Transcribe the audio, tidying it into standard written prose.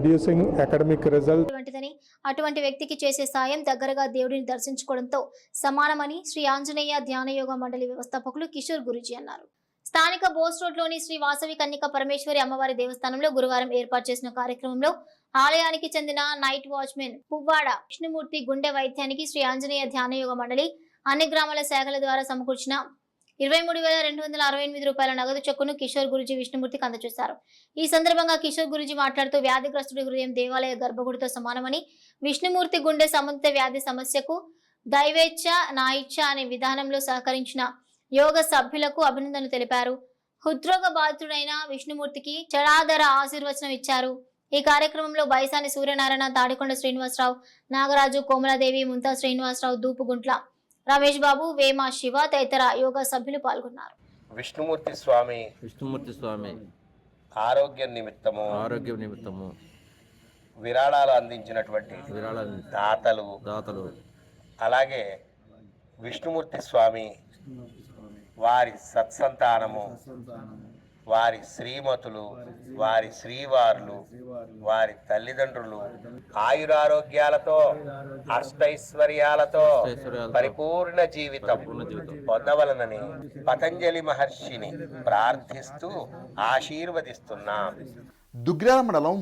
Reducing academic result. అటువంటి వ్యక్తికి చేసే సాయం దగ్గరగా దేవుడిని దర్శించుకోవడంతో సమానమని శ్రీ ఆంజనేయ ధ్యాన యోగ మండలి వ్యవస్థాపకులు కిషోర్ గురూజీ అన్నారు. స్థానిక బోస్ రోడ్లోని శ్రీ వాసవి కన్యక పరమేశ్వరి అమ్మవారి దేవస్థానంలో గురువారం ఏర్పాటు చేసిన కార్యక్రమంలో ఆలయానికి చెందిన నైట్ వాచ్మెన్ పువ్వాడ విష్ణుమూర్తి గుండె వైద్యానికి శ్రీ ఆంజనేయ ధ్యాన యోగ మండలి అన్ని గ్రామాల శాఖల ద్వారా సమకూర్చిన 23,268 రూపాయల నగదు చెక్కును కిషోర్ గురూజీ విష్ణుమూర్తికి అందజేశారు. ఈ సందర్భంగా కిషోర్ గురూజీ మాట్లాడుతూ వ్యాధిగ్రస్తుడి హృదయం దేవాలయ గర్భగుడితో సమానమని, విష్ణుమూర్తి గుండె సంబంధిత వ్యాధి సమస్యకు దైవేచ్ఛ నా ఇచ్ఛ అనే విధానంలో సహకరించిన యోగ సభ్యులకు అభినందనలు తెలిపారు. హృద్రోగ బాధితుడైన విష్ణుమూర్తికి చడాదర ఆశీర్వచనం ఇచ్చారు. ఈ కార్యక్రమంలో బైసాని సూర్యనారాయణ, తాడికొండ శ్రీనివాసరావు, నాగరాజు, కోమలాదేవి, ముంతా శ్రీనివాసరావు, దూపుగుంట్ల రమేష్ బాబు, వేమ శివ తదితర యోగా సభ్యులు పాల్గొన్నారు. విష్ణుమూర్తి స్వామి ఆరోగ్య నిమిత్తము విరాళాలు అందించినటువంటి దాతలు అలాగే విష్ణుమూర్తి స్వామి వారి సత్సంతానము, వారి శ్రీమతులు, వారి శ్రీవార్లు, వారి తల్లిదండ్రులు ఆయురారోగ్యాలతో అష్టైశ్వర్యాలతో పరిపూర్ణ జీవితం పొందవలనని పతంజలి మహర్షిని ప్రార్థిస్తూ ఆశీర్వదిస్తున్నాం. దుగ్గ్యాల మండలం